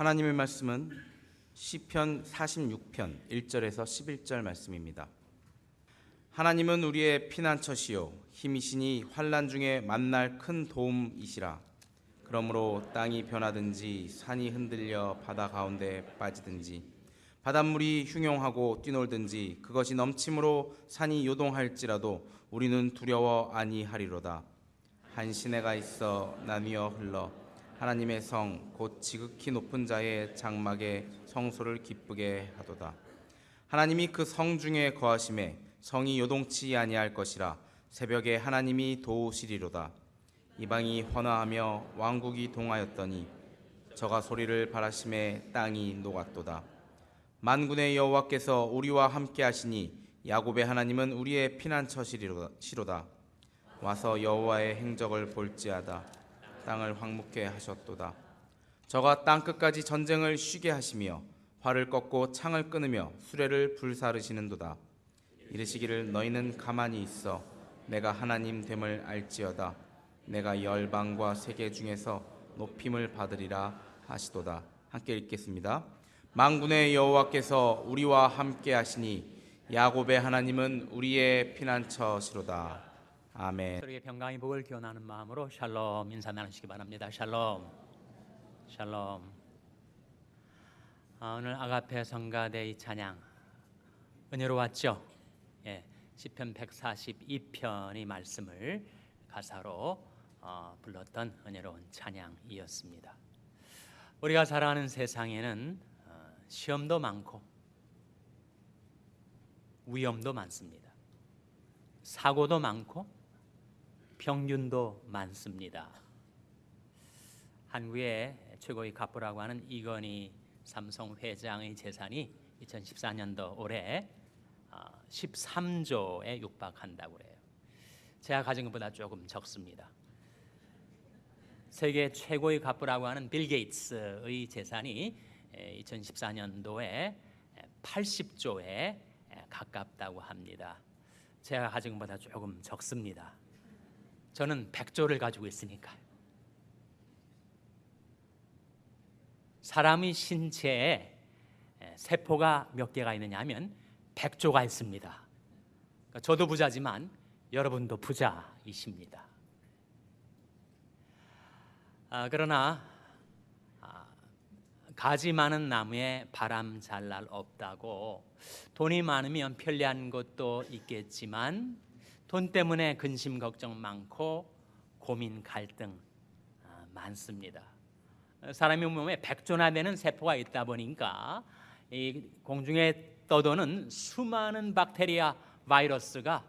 하나님의 말씀은 시편 46편 1절에서 11절 말씀입니다. 하나님은 우리의 피난처시요 힘이시니 환난 중에 만날 큰 도움이시라. 그러므로 땅이 변하든지 산이 흔들려 바다 가운데 빠지든지 바닷물이 흉용하고 뛰놀든지 그것이 넘침으로 산이 요동할지라도 우리는 두려워 아니하리로다. 한 시내가 있어 나뉘어 흘러 하나님의 성 곧 지극히 높은 자의 장막에 성소를 기쁘게 하도다. 하나님이 그 성 중에 거하심에 성이 요동치 아니할 것이라. 새벽에 하나님이 도우시리로다. 이방이 헌화하며 왕국이 동하였더니 저가 소리를 바라심에 땅이 녹았도다. 만군의 여호와께서 우리와 함께 하시니 야곱의 하나님은 우리의 피난처시로다. 와서 여호와의 행적을 볼지어다. 땅을 황무케 하셨도다. 저가 땅끝까지 전쟁을 쉬게 하시며 활을 꺾고 창을 끊으며 수레를 불사르시는도다. 이르시기를 너희는 가만히 있어 내가 하나님 됨을 알지어다. 내가 열방과 세계 중에서 높임을 받으리라 하시도다. 함께 읽겠습니다. 만군의 여호와께서 우리와 함께 하시니 야곱의 하나님은 우리의 피난처시로다. 아멘. 서로에게 평강의 복을 기원하는 마음으로 샬롬 인사 나누시기 바랍니다. 샬롬. 샬롬. 오늘 아가페 성가대의 찬양 은혜로웠죠? 예, 시편 142편의 말씀을 가사로 불렀던 은혜로운 찬양이었습니다. 우리가 살아가는 세상에는 시험도 많고 위험도 많습니다. 사고도 많고 평균도 많습니다. 한국의 최고의 갑부라고 하는 이건희 삼성 회장의 재산이 2014년도 올해 13조에 육박한다고 그래요. 제가 가진 것보다 조금 적습니다. 세계 최고의 갑부라고 하는 빌 게이츠의 재산이 2014년도에 80조에 가깝다고 합니다. 제가 가진 것보다 조금 적습니다. 저는 100조를 가지고 있으니까요. 사람의 신체에 세포가 몇 개가 있느냐 하면 100조가 있습니다. 그러니까 저도 부자지만 여러분도 부자이십니다. 그러나 가지 많은 나무에 바람 잘 날 없다고 돈이 많으면 편리한 것도 있겠지만 돈 때문에 근심 걱정 많고 고민 갈등 많습니다. 사람의 몸에 100조나 되는 세포가 있다 보니까 이 공중에 떠도는 수많은 박테리아 바이러스가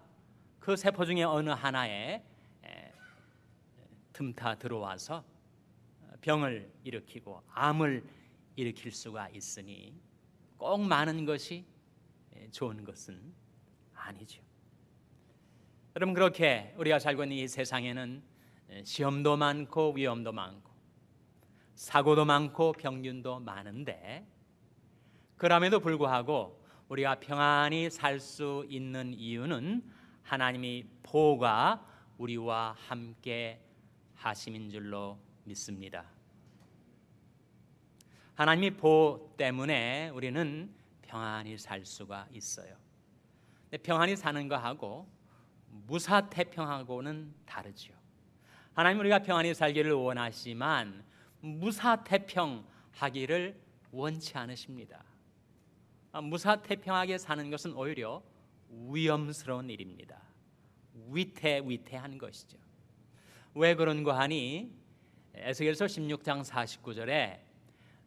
그 세포 중에 어느 하나에 틈타 들어와서 병을 일으키고 암을 일으킬 수가 있으니 꼭 많은 것이 좋은 것은 아니죠. 여러분, 그렇게 우리가 살고 있는 이 세상에는 시험도 많고 위험도 많고 사고도 많고 병균도 많은데 그럼에도 불구하고 우리가 평안히 살 수 있는 이유는 하나님의 보호가 우리와 함께 하심인 줄로 믿습니다. 하나님의 보호 때문에 우리는 평안히 살 수가 있어요. 근데 평안히 사는 것하고 무사태평하고는 다르죠. 하나님 우리가 평안히 살기를 원하시지만 무사태평하기를 원치 않으십니다. 무사태평하게 사는 것은 오히려 위험스러운 일입니다. 위태한 것이죠. 왜 그런가 하니 에스겔서 16장 49절에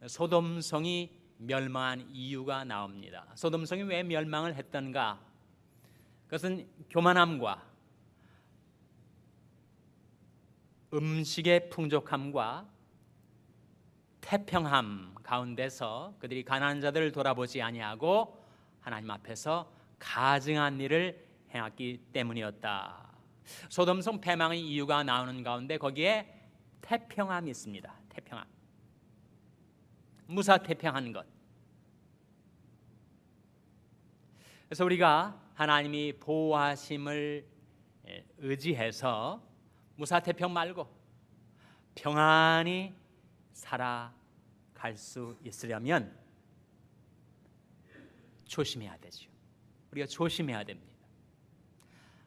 소돔성이 멸망한 이유가 나옵니다. 소돔성이 왜 멸망을 했던가? 그것은 교만함과 음식의 풍족함과 태평함 가운데서 그들이 가난한 자들을 돌아보지 아니하고 하나님 앞에서 가증한 일을 행했기 때문이었다. 소돔성 패망의 이유가 나오는 가운데 거기에 태평함이 있습니다. 태평함, 무사태평한 것. 그래서 우리가 하나님이 보호하심을 의지해서 무사태평 말고 평안히 살아갈 할 수 있으려면 조심해야 되죠. 우리가 조심해야 됩니다.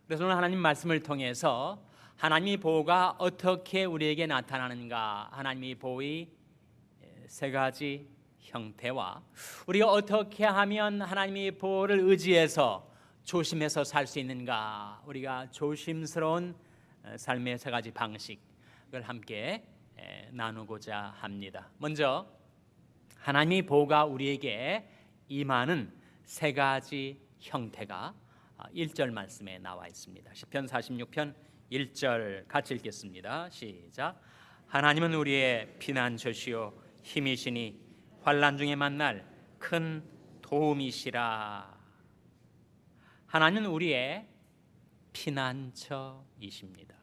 그래서 오늘 하나님 말씀을 통해서 하나님의 보호가 어떻게 우리에게 나타나는가, 하나님의 보호의 세 가지 형태와 우리가 어떻게 하면 하나님의 보호를 의지해서 조심해서 살 수 있는가, 우리가 조심스러운 삶의 세 가지 방식을 함께 나누고자 합니다. 먼저 하나님의 보호가 우리에게 임하는 세 가지 형태가 1절 말씀에 나와 있습니다. 시편 46편 1절 같이 읽겠습니다. 시작. 하나님은 우리의 피난처시요 힘이시니 환난 중에 만날 큰 도움이시라. 하나님은 우리의 피난처이십니다.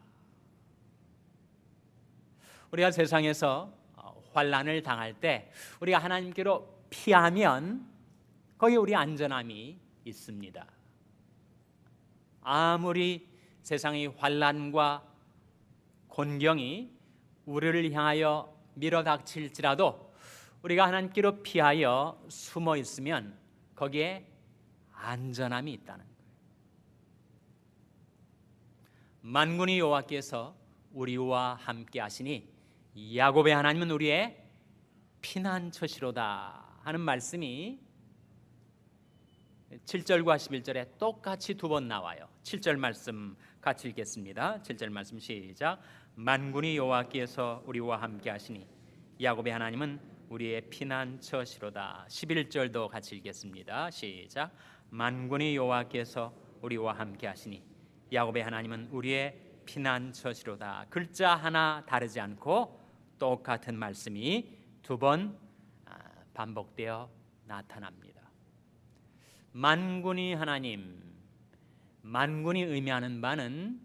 우리가 세상에서 환난을 당할 때 우리가 하나님께로 피하면 거기에 우리 안전함이 있습니다. 아무리 세상의 환난과 곤경이 우리를 향하여 밀어닥칠지라도 우리가 하나님께로 피하여 숨어 있으면 거기에 안전함이 있다는 거예요. 만군의 여호와께서 우리와 함께 하시니 야곱의 하나님은 우리의 피난처시로다 하는 말씀이 7절과 11절에 똑같이 두 번 나와요. 7절 말씀 같이 읽겠습니다. 7절 말씀 시작. 만군의 여호와께서 우리와 함께 하시니 야곱의 하나님은 우리의 피난처시로다. 11절도 같이 읽겠습니다. 시작. 만군의 여호와께서 우리와 함께 하시니 야곱의 하나님은 우리의 피난처시로다. 글자 하나 다르지 않고 똑같은 말씀이 두 번 반복되어 나타납니다. 만군의 하나님, 만군이 의미하는 바는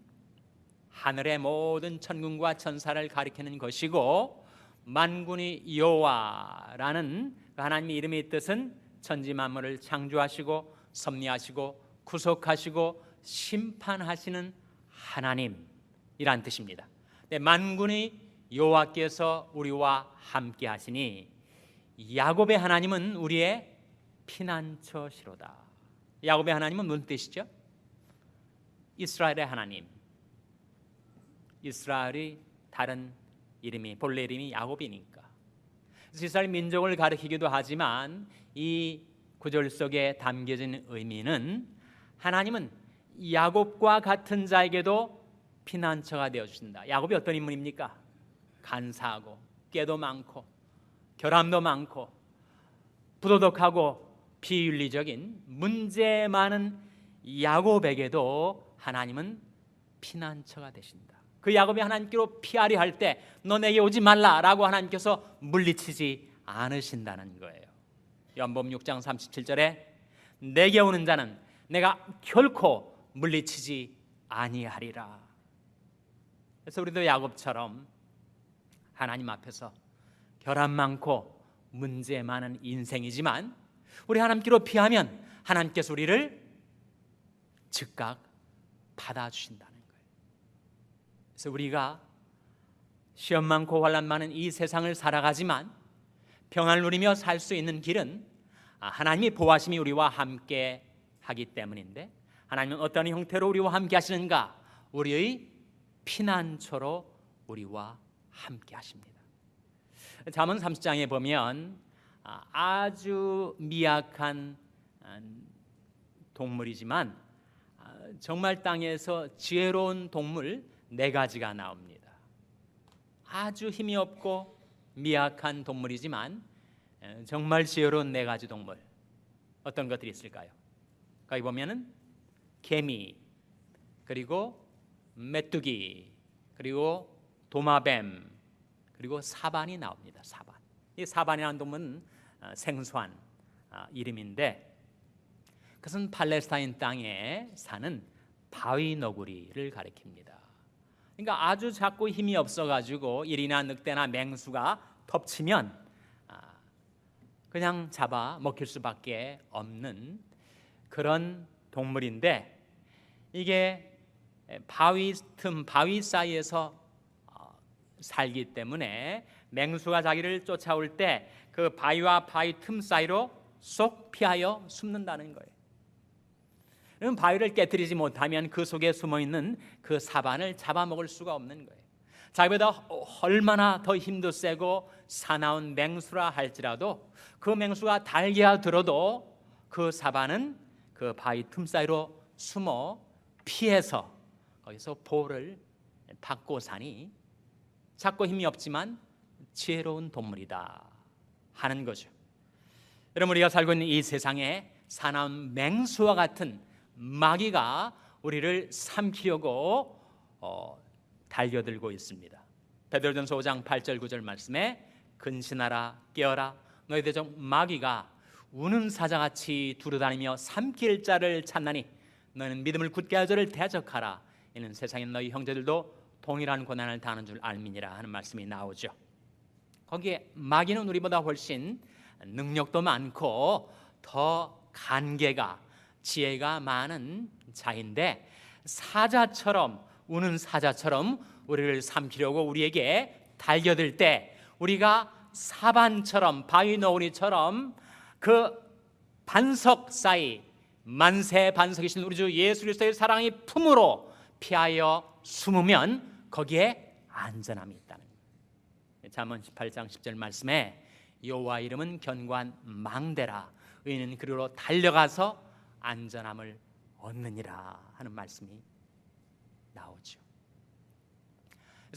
하늘의 모든 천군과 천사를 가리키는 것이고, 만군의 여호와라는 하나님의 이름의 뜻은 천지 만물을 창조하시고 섭리하시고 구속하시고 심판하시는 하나님이란 뜻입니다. 만군의 여호와께서 우리와 함께 하시니 야곱의 하나님은 우리의 피난처시로다. 야곱의 하나님은 무슨 뜻이죠? 이스라엘의 하나님. 이스라엘이 다른 이름이, 본래 이름이 야곱이니까. 이스라엘 민족을 가리키기도 하지만 이 구절 속에 담겨진 의미는 하나님은 야곱과 같은 자에게도 피난처가 되어주신다. 야곱이 어떤 인물입니까? 간사하고 깨도 많고 결함도 많고 부도덕하고 비윤리적인 문제 많은 야곱에게도 하나님은 피난처가 되신다. 그 야곱이 하나님께로 피하려 할 때 너 내게 오지 말라라고 하나님께서 물리치지 않으신다는 거예요. 요한복음 6장 37절에 내게 오는 자는 내가 결코 물리치지 아니하리라. 그래서 우리도 야곱처럼 하나님 앞에서 결함 많고 문제 많은 인생이지만 우리 하나님께로 피하면 하나님께서 우리를 즉각 받아주신다는 거예요. 그래서 우리가 시험 많고 환난 많은 이 세상을 살아가지만 평안을 누리며 살 수 있는 길은 하나님의 보호하심이 우리와 함께 하기 때문인데, 하나님은 어떤 형태로 우리와 함께 하시는가? 우리의 피난처로 우리와 함께 하십니다. 잠언 30장에 보면 아주 미약한 동물이지만 정말 땅에서 지혜로운 동물 4가지가 나옵니다. 아주 힘이 없고 미약한 동물이지만 정말 지혜로운 4가지 동물, 어떤 것들이 있을까요? 거기 보면은 개미, 그리고 메뚜기, 그리고 도마뱀, 그리고 사반이 나옵니다. 사반. 이 사반이라는 동물은 생소한 이름인데, 그것은 팔레스타인 땅에 사는 바위 너구리를 가리킵니다. 그러니까 아주 작고 힘이 없어가지고 일이나 늑대나 맹수가 덮치면 그냥 잡아 먹힐 수밖에 없는 그런 동물인데, 이게 바위 틈, 바위 사이에서 살기 때문에 맹수가 자기를 쫓아올 때 그 바위와 바위 틈 사이로 쏙 피하여 숨는다는 거예요. 그럼 바위를 깨뜨리지 못하면 그 속에 숨어있는 그 사반을 잡아먹을 수가 없는 거예요. 자기보다 얼마나 더 힘도 세고 사나운 맹수라 할지라도 그 맹수가 달기가 들어도 그 사반은 그 바위 틈 사이로 숨어 피해서 거기서 보호를 받고 사니 작고 힘이 없지만 지혜로운 동물이다 하는 거죠. 여러분, 우리가 살고 있는 이 세상에 사나운 맹수와 같은 마귀가 우리를 삼키려고 달려들고 있습니다. 베드로전서 5장 8절 9절 말씀에 근신하라 깨어라 너희들 중 마귀가 우는 사자같이 두루다니며 삼킬 자를 찾나니 너희는 믿음을 굳게 하여를 대적하라. 이는 세상에 너희 형제들도 동일한 고난을 당하는 줄 알미니라 하는 말씀이 나오죠. 거기에 마귀는 우리보다 훨씬 능력도 많고 더 간계가 지혜가 많은 자인데 사자처럼 우는 사자처럼 우리를 삼키려고 우리에게 달겨들 때 우리가 사반처럼 바위 너구리처럼 그 반석 사이 만세 반석이신 우리 주 예수 그리스도의 사랑의 품으로 피하여 숨으면 거기에 안전함이 있다는 거예요. 잠언 18장 10절 말씀에 여호와 이름은 견고한 망대라 의인은 그리로 달려가서 안전함을 얻느니라 하는 말씀이 나오죠.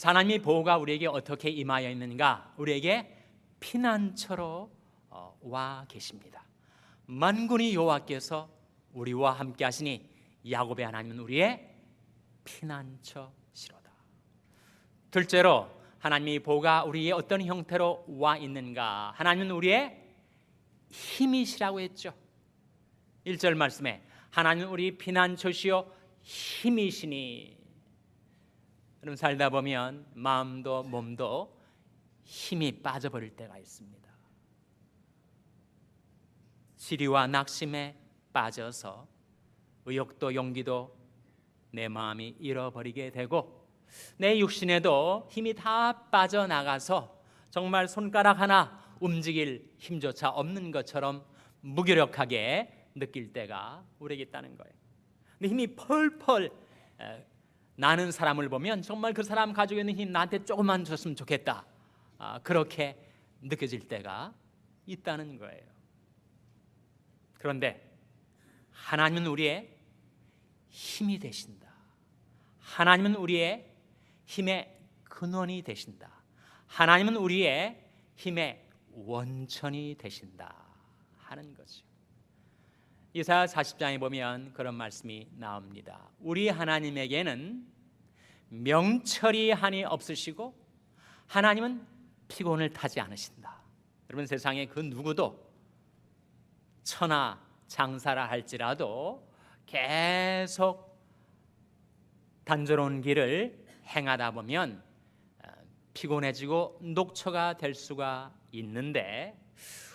하나님의 보호가 우리에게 어떻게 임하여 있는가? 우리에게 피난처로 와 계십니다. 만군의 여호와께서 우리와 함께 하시니 야곱의 하나님은 우리의 피난처시로다. 둘째로 하나님의 보호가 우리의 어떤 형태로 와 있는가? 하나님은 우리의 힘이시라고 했죠. 1절 말씀에 하나님은 우리 피난처시요 힘이시니. 여러분, 살다 보면 마음도 몸도 힘이 빠져버릴 때가 있습니다. 시리와 낙심에 빠져서 의욕도 용기도 내 마음이 잃어버리게 되고 내 육신에도 힘이 다 빠져나가서 정말 손가락 하나 움직일 힘조차 없는 것처럼 무기력하게 느낄 때가 우리에게 있다는 거예요. 근데 힘이 펄펄 나는 사람을 보면 정말 그 사람 가지고 있는 힘 나한테 조금만 줬으면 좋겠다, 그렇게 느껴질 때가 있다는 거예요. 그런데 하나님은 우리의 힘이 되신다. 하나님은 우리의 힘의 근원이 되신다. 하나님은 우리의 힘의 원천이 되신다 하는 거죠. 이사야 40장에 보면 그런 말씀이 나옵니다. 우리 하나님에게는 명철이 한이 없으시고 하나님은 피곤을 타지 않으신다. 여러분, 세상에 그 누구도 천하 장사라 할지라도 계속 단조로운 길을 행하다 보면 피곤해지고 녹초가 될 수가 있는데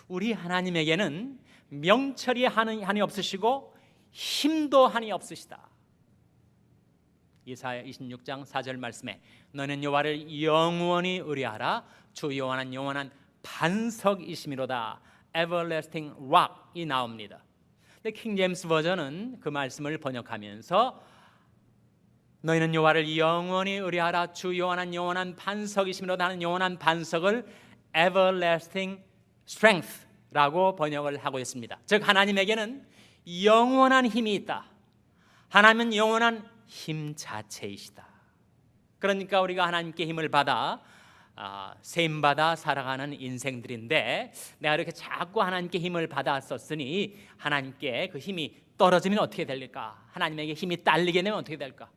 우리 하나님에게는 명철이 한이 없으시고 힘도 한이 없으시다. 이사야 26장 4절 말씀에 너는 여호와를 영원히 의뢰하라. 주 여호와는 영원한 반석이시미로다. Everlasting Rock이 나옵니다. 근데 킹 제임스 버전은 그 말씀을 번역하면서 너희는 여호와를 영원히 의뢰하라. 주 여호와는 영원한 반석이시미로다 하는 영원한 반석을 Everlasting Strength라고 번역을 하고 있습니다. 즉 하나님에게는 영원한 힘이 있다. 하나님은 영원한 힘 자체이시다. 그러니까 우리가 하나님께 힘을 받아 세임받아 살아가는 인생들인데 내가 이렇게 자꾸 하나님께 힘을 받았었으니 하나님께 그 힘이 떨어지면 어떻게 될까? 하나님에게 힘이 딸리게 되면 어떻게 될까?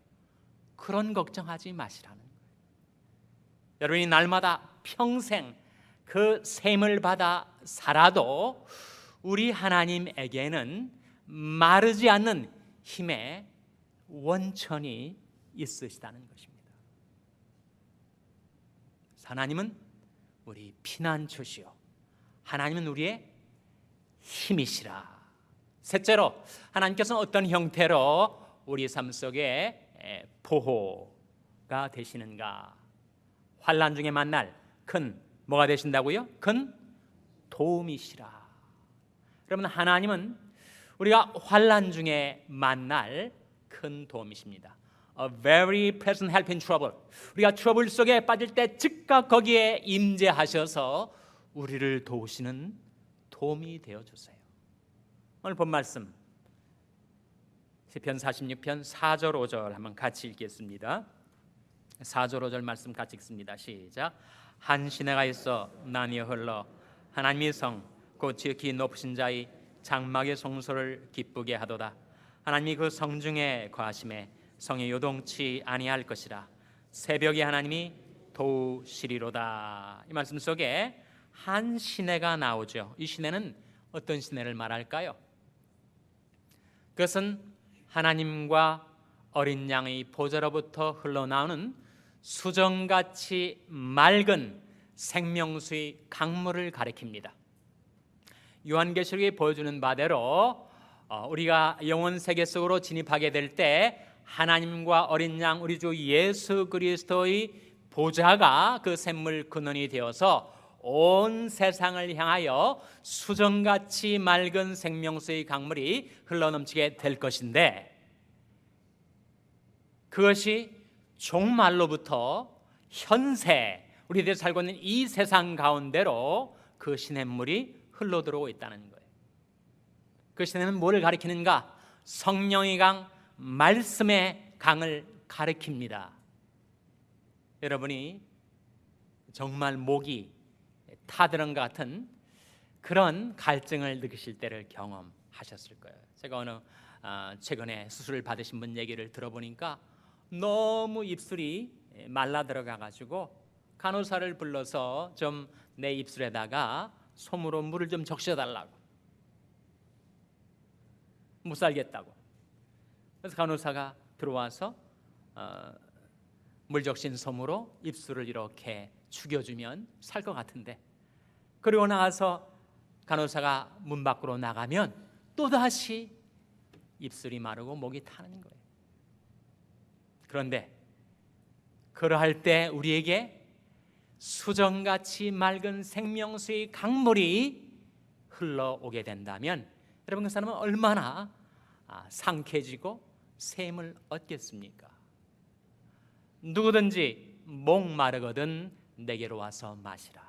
그런 걱정하지 마시라는 거예요. 여러분이 날마다 평생 그 셈을 받아 살아도 우리 하나님에게는 마르지 않는 힘의 원천이 있으시다는 것입니다. 하나님은 우리 피난처시요 하나님은 우리의 힘이시라. 셋째로 하나님께서는 어떤 형태로 우리 삶 속에 보호가 되시는가? 환난 중에 만날 큰 뭐가 되신다고요? 큰 도움이시라. 여러분, 하나님은 우리가 환난 중에 만날 큰 도움이십니다. A very present help in trouble. 우리가 트러블 속에 빠질 때 즉각 거기에 임재하셔서 우리를 도우시는 도움이 되어주세요. 오늘 본 말씀 시편 46편 4절 5절 한번 같이 읽겠습니다. 4절 5절 말씀 같이 읽습니다. 시작. 한 시내가 있어 나뉘어 흘러 하나님의 성 곧 지극히 높으신 자의 장막의 성소를 기쁘게 하도다. 하나님이 그 성중에 거하심에 성이 요동치 아니할 것이라. 새벽에 하나님이 도우시리로다. 이 말씀 속에 한 시내가 나오죠. 이 시내는 어떤 시내를 말할까요? 그것은 하나님과 어린 양의 보좌로부터 흘러나오는 수정같이 맑은 생명수의 강물을 가리킵니다. 요한계시록이 보여주는 바대로 우리가 영원 세계 속으로 진입하게 될 때 하나님과 어린 양 우리 주 예수 그리스도의 보좌가 그 샘물 근원이 되어서 온 세상을 향하여 수정같이 맑은 생명수의 강물이 흘러넘치게 될 것인데, 그것이 종말로부터 현세 우리들이 살고 있는 이 세상 가운데로 그 시냇물이 흘러들어오고 있다는 거예요. 그 시내는 뭐를 가리키는가? 성령의 강, 말씀의 강을 가리킵니다. 여러분이 정말 목이 타드는 것 같은 그런 갈증을 느끼실 때를 경험하셨을 거예요. 제가 최근에 수술을 받으신 분 얘기를 들어보니까 너무 입술이 말라 들어가가지고 간호사를 불러서 좀 내 입술에다가 솜으로 물을 좀 적셔달라고, 못 살겠다고. 그래서 간호사가 들어와서 물 적신 솜으로 입술을 이렇게 죽여주면 살 것 같은데, 그리고 나가서 간호사가 문 밖으로 나가면 또다시 입술이 마르고 목이 타는 거예요. 그런데 그러할 때 우리에게 수정같이 맑은 생명수의 강물이 흘러오게 된다면 여러분, 그 사람은 얼마나 상쾌해지고 샘을 얻겠습니까? 누구든지 목마르거든 내게로 와서 마시라.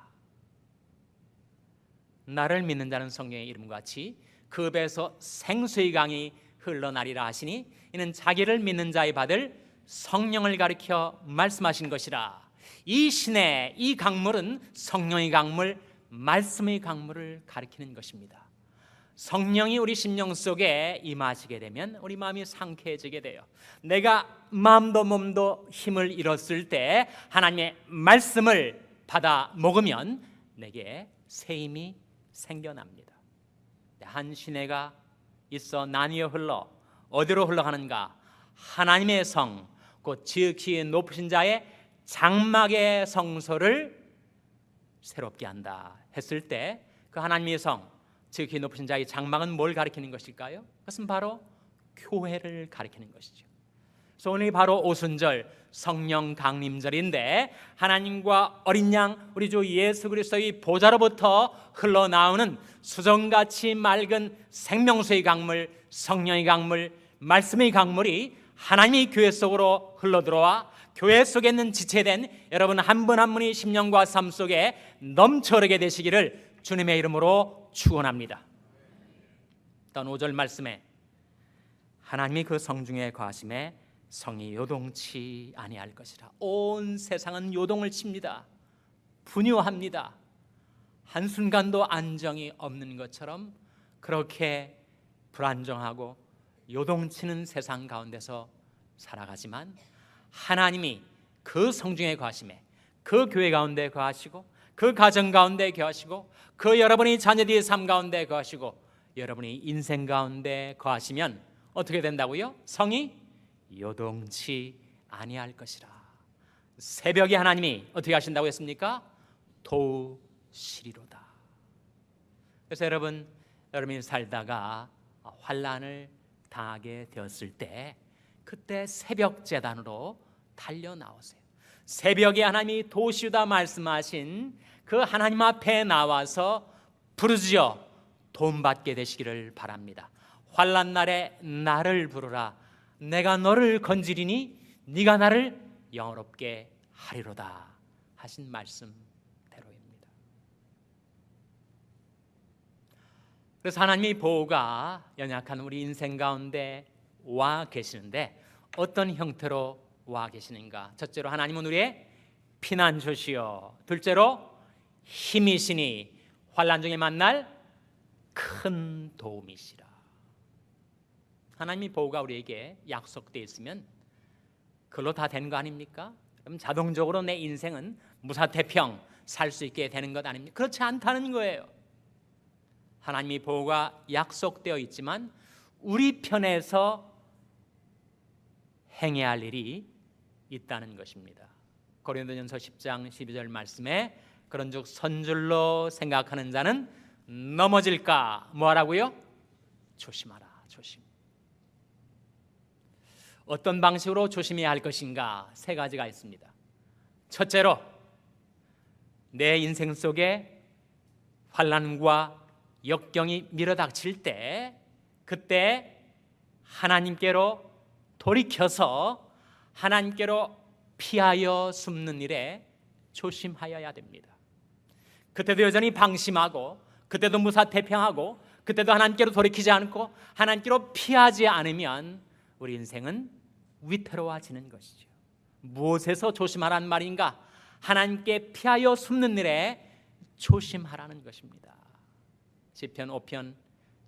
나를 믿는 자는 성령의 이름과 같이 그 배에서 생수의 강이 흘러나리라 하시니, 이는 자기를 믿는 자의 받을 성령을 가리켜 말씀하신 것이라. 이 시내, 이 강물은 성령의 강물, 말씀의 강물을 가리키는 것입니다. 성령이 우리 심령 속에 임하시게 되면 우리 마음이 상쾌해지게 돼요. 내가 마음도 몸도 힘을 잃었을 때 하나님의 말씀을 받아 먹으면 내게 새 힘이 생겨납니다. 한 시내가 있어 나뉘어 흘러 어디로 흘러가는가? 하나님의 성, 곧 지극히 높으신 자의 장막의 성소를 새롭게 한다 했을 때, 그 하나님의 성, 지극히 높으신 자의 장막은 뭘 가리키는 것일까요? 그것은 바로 교회를 가리키는 것이죠. 그래서 오늘이 바로 오순절 성령 강림절인데, 하나님과 어린 양 우리 주 예수 그리스도의 보좌로부터 흘러나오는 수정같이 맑은 생명수의 강물, 성령의 강물, 말씀의 강물이 하나님의 교회 속으로 흘러들어와 교회 속에 있는 지체된 여러분 한 분 한 분이 심령과 삶 속에 넘쳐흐르게 되시기를 주님의 이름으로 축원합니다. 일단 5절 말씀에 하나님이 그 성중에 거하심에 성이 요동치 아니할 것이라. 온 세상은 요동을 칩니다. 분유합니다. 한순간도 안정이 없는 것처럼 그렇게 불안정하고 요동치는 세상 가운데서 살아가지만, 하나님이 그 성중에 거하심에 그 교회 가운데 거하시고 그 가정 가운데 거하시고 그 여러분이 자녀들의 삶 가운데 거하시고 여러분이 인생 가운데 거하시면 어떻게 된다고요? 성이 요동치 아니할 것이라. 새벽에 하나님이 어떻게 하신다고 했습니까? 도우시리로다. 그래서 여러분이 살다가 환난을 당하게 되었을 때 그때 새벽 제단으로 달려 나오세요. 새벽에 하나님이 도우시다 말씀하신 그 하나님 앞에 나와서 부르짖어 도움받게 되시기를 바랍니다. 환난 날에 나를 부르라. 내가 너를 건지리니 네가 나를 영화롭게 하리로다 하신 말씀대로입니다. 그래서 하나님의 보호가 연약한 우리 인생 가운데 와 계시는데 어떤 형태로 와 계시는가? 첫째로 하나님은 우리의 피난처시요, 둘째로 힘이시니 환난 중에 만날 큰 도움이시라. 하나님의 보호가 우리에게 약속되어 있으면 그걸로 다 되는 거 아닙니까? 그럼 자동적으로 내 인생은 무사태평 살 수 있게 되는 것 아닙니까? 그렇지 않다는 거예요. 하나님의 보호가 약속되어 있지만 우리 편에서 행해야 할 일이 있다는 것입니다. 고린도전서 10장 12절 말씀에 그런즉 선줄로 생각하는 자는 넘어질까 뭐하라고요? 조심하라. 조심. 어떤 방식으로 조심해야 할 것인가? 세 가지가 있습니다. 첫째로 내 인생 속에 환난과 역경이 밀어닥칠 때 그때 하나님께로 돌이켜서 하나님께로 피하여 숨는 일에 조심하여야 됩니다. 그때도 여전히 방심하고 그때도 무사태평하고 그때도 하나님께로 돌이키지 않고 하나님께로 피하지 않으면 우리 인생은 위태로워지는 것이죠. 무엇에서 조심하라는 말인가? 하나님께 피하여 숨는 일에 조심하라는 것입니다. 시편 5편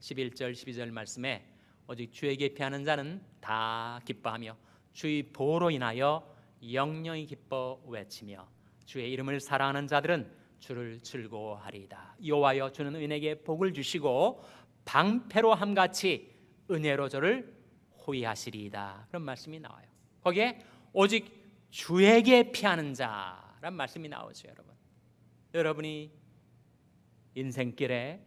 11절 12절 말씀에 오직 주에게 피하는 자는 다 기뻐하며 주의 보호로 인하여 영영이 기뻐 외치며 주의 이름을 사랑하는 자들은 주를 즐거워하리이다. 여호와여 주는 의인에게 복을 주시고 방패로 함같이 은혜로 저를 호위하시리이다. 그런 말씀이 나와요. 거기에 오직 주에게 피하는 자란 말씀이 나오죠. 여러분이 인생길에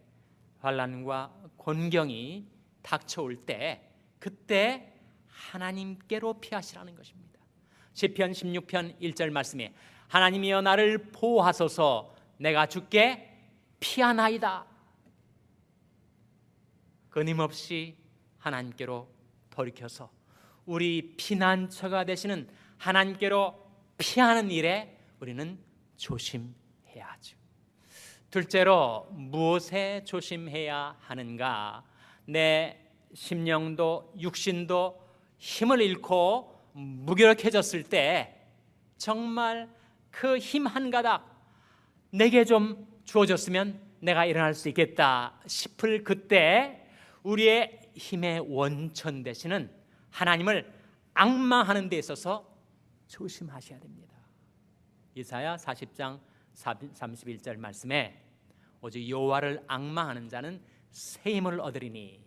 환난과 곤경이 닥쳐올 때 그때 하나님께로 피하시라는 것입니다. 시편 16편 1절 말씀에 하나님이여 나를 보호하소서 내가 주께 피하나이다. 끊임없이 하나님께로 돌이켜서 우리 피난처가 되시는 하나님께로 피하는 일에 우리는 조심해야 하죠. 둘째로 무엇에 조심해야 하는가? 내 심령도 육신도 힘을 잃고 무기력해졌을 때 정말 그 힘 한 가닥 내게 좀 주어졌으면 내가 일어날 수 있겠다 싶을 그때 우리의 힘의 원천 되시는 하나님을 앙망하는 데 있어서 조심하셔야 됩니다. 이사야 40장 31절 말씀에 오직 여호와를 앙망하는 자는 새 힘을 얻으리니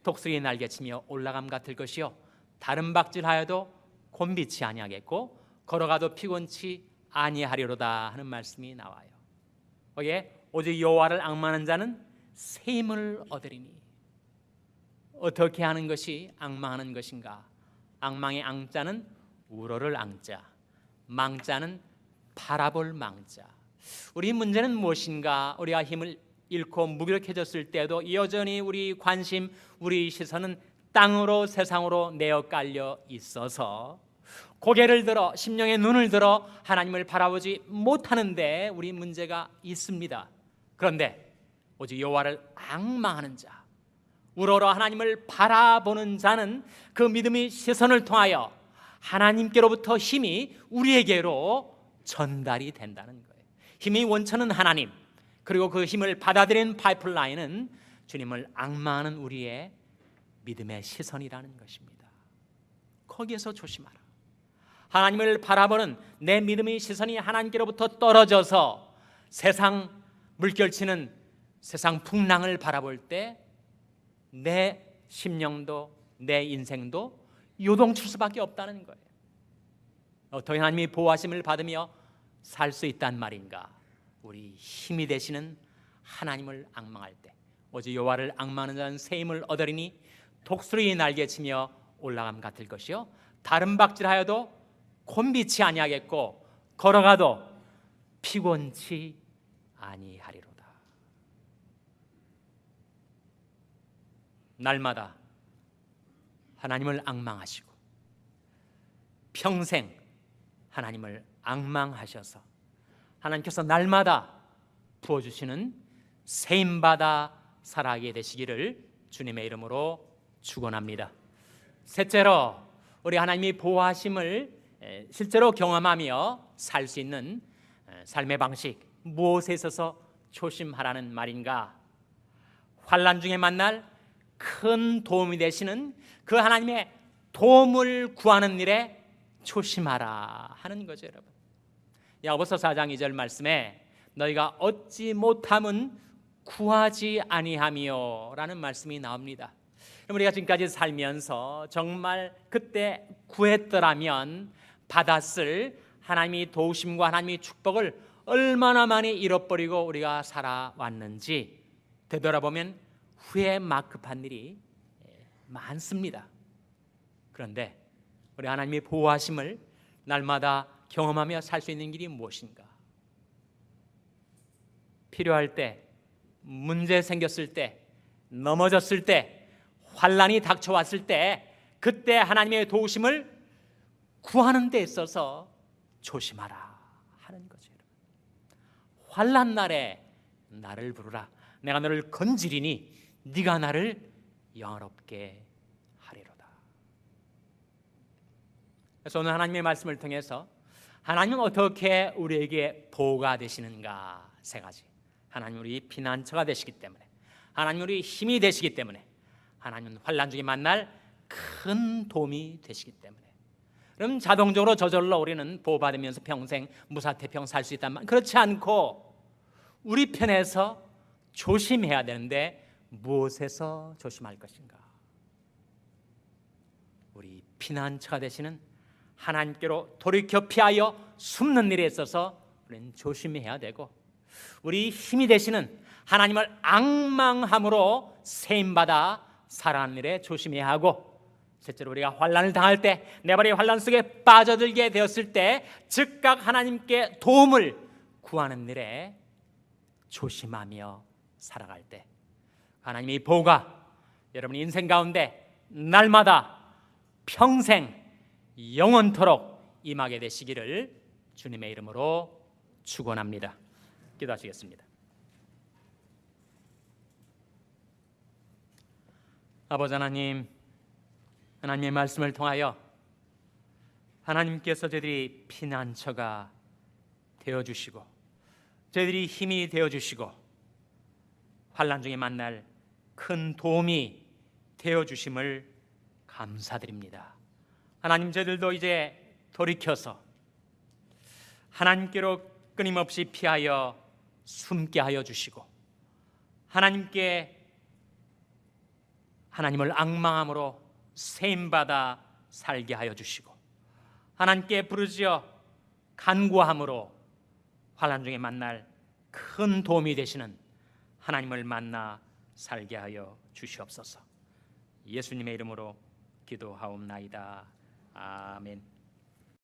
독수리의 날개치며 올라감 같을 것이요 다른 박질하여도 곤비치 아니하겠고 걸어가도 피곤치 아니하리로다 하는 말씀이 나와요. 거기에 오직 여호와를 앙망하는 자는 새 힘을 얻으리니 어떻게 하는 것이 앙망하는 것인가? 앙망의 앙자는 우러를 앙자, 망자는 바라볼 망자. 우리 문제는 무엇인가? 우리가 힘을 잃고 무기력해졌을 때도 여전히 우리 관심, 우리 시선은 땅으로 세상으로 내어 깔려 있어서 고개를 들어 심령의 눈을 들어 하나님을 바라보지 못하는데 우리 문제가 있습니다. 그런데 오직 여호와를 앙망하는 자, 우러러 하나님을 바라보는 자는 그 믿음의 시선을 통하여 하나님께로부터 힘이 우리에게로 전달이 된다는 거예요. 힘의 원천은 하나님, 그리고 그 힘을 받아들이는 파이프라인은 주님을 앙망하는 우리의 믿음의 시선이라는 것입니다. 거기에서 조심하라. 하나님을 바라보는 내 믿음의 시선이 하나님께로부터 떨어져서 세상 물결치는 세상 풍랑을 바라볼 때 내 심령도 내 인생도 요동칠 수밖에 없다는 거예요. 어떻게 하나님의 보호하심을 받으며 살 수 있단 말인가? 우리 힘이 되시는 하나님을 앙망할 때 오직 여호와를 앙망하는 자는 새 힘을 얻으리니 독수리의 날개치며 올라감 같을 것이요 다른 박질하여도 곤비치 아니하겠고 걸어가도 피곤치 아니하리로다. 날마다 하나님을 앙망하시고 평생 하나님을 앙망하셔서 하나님께서 날마다 부어주시는 세임받아 살아가게 되시기를 주님의 이름으로 축원합니다. 셋째로, 우리 하나님이 보호하심을 실제로 경험하며 살 수 있는 삶의 방식, 무엇에 있어서 조심하라는 말인가? 환난 중에 만날 큰 도움이 되시는 그 하나님의 도움을 구하는 일에 조심하라 하는 거죠, 여러분. 야고보서 4장 2절 말씀에 너희가 얻지 못함은 구하지 아니하며 라는 말씀이 나옵니다. 우리가 지금까지 살면서 정말 그때 구했더라면 받았을 하나님의 도우심과 하나님의 축복을 얼마나 많이 잃어버리고 우리가 살아왔는지 되돌아보면 후회 막급한 일이 많습니다. 그런데 우리 하나님의 보호하심을 날마다 경험하며 살 수 있는 길이 무엇인가? 필요할 때, 문제 생겼을 때, 넘어졌을 때, 환난이 닥쳐왔을 때, 그때 하나님의 도우심을 구하는 데 있어서 조심하라 하는 거죠. 환난 날에 나를 부르라. 내가 너를 건지리니 네가 나를 영화롭게 하리로다. 그래서 오늘 하나님의 말씀을 통해서 하나님은 어떻게 우리에게 보호가 되시는가? 세 가지. 하나님 우리 피난처가 되시기 때문에, 하나님 우리 힘이 되시기 때문에, 하나님은 환난 중에 만날 큰 도움이 되시기 때문에. 그럼 자동적으로 저절로 우리는 보호받으면서 평생 무사태평 살 수 있단 말. 그렇지 않고 우리 편에서 조심해야 되는데 무엇에서 조심할 것인가? 우리 피난처가 되시는 하나님께로 돌이켜 피하여 숨는 일에 있어서 우리는 조심해야 되고, 우리 힘이 되시는 하나님을 앙망함으로 세임받아 살아가는 일에 조심해야 하고, 셋째로 우리가 환난을 당할 때, 내 발이 환난 속에 빠져들게 되었을 때 즉각 하나님께 도움을 구하는 일에 조심하며 살아갈 때 하나님의 보호가 여러분의 인생 가운데 날마다 평생 영원토록 임하게 되시기를 주님의 이름으로 축원합니다. 기도하시겠습니다. 아버지 하나님, 하나님의 말씀을 통하여 하나님께서 저희들이 피난처가 되어주시고 저희들이 힘이 되어주시고 환난 중에 만날 큰 도움이 되어주심을 감사드립니다. 하나님, 저희들도 이제 돌이켜서 하나님께로 끊임없이 피하여 숨게 하여 주시고, 하나님께 하나님을 앙망함으로 세임받아 살게 하여 주시고, 하나님께 부르짖어 간구함으로 환난 중에 만날 큰 도움이 되시는 하나님을 만나 살게 하여 주시옵소서. 예수님의 이름으로 기도하옵나이다. 아멘.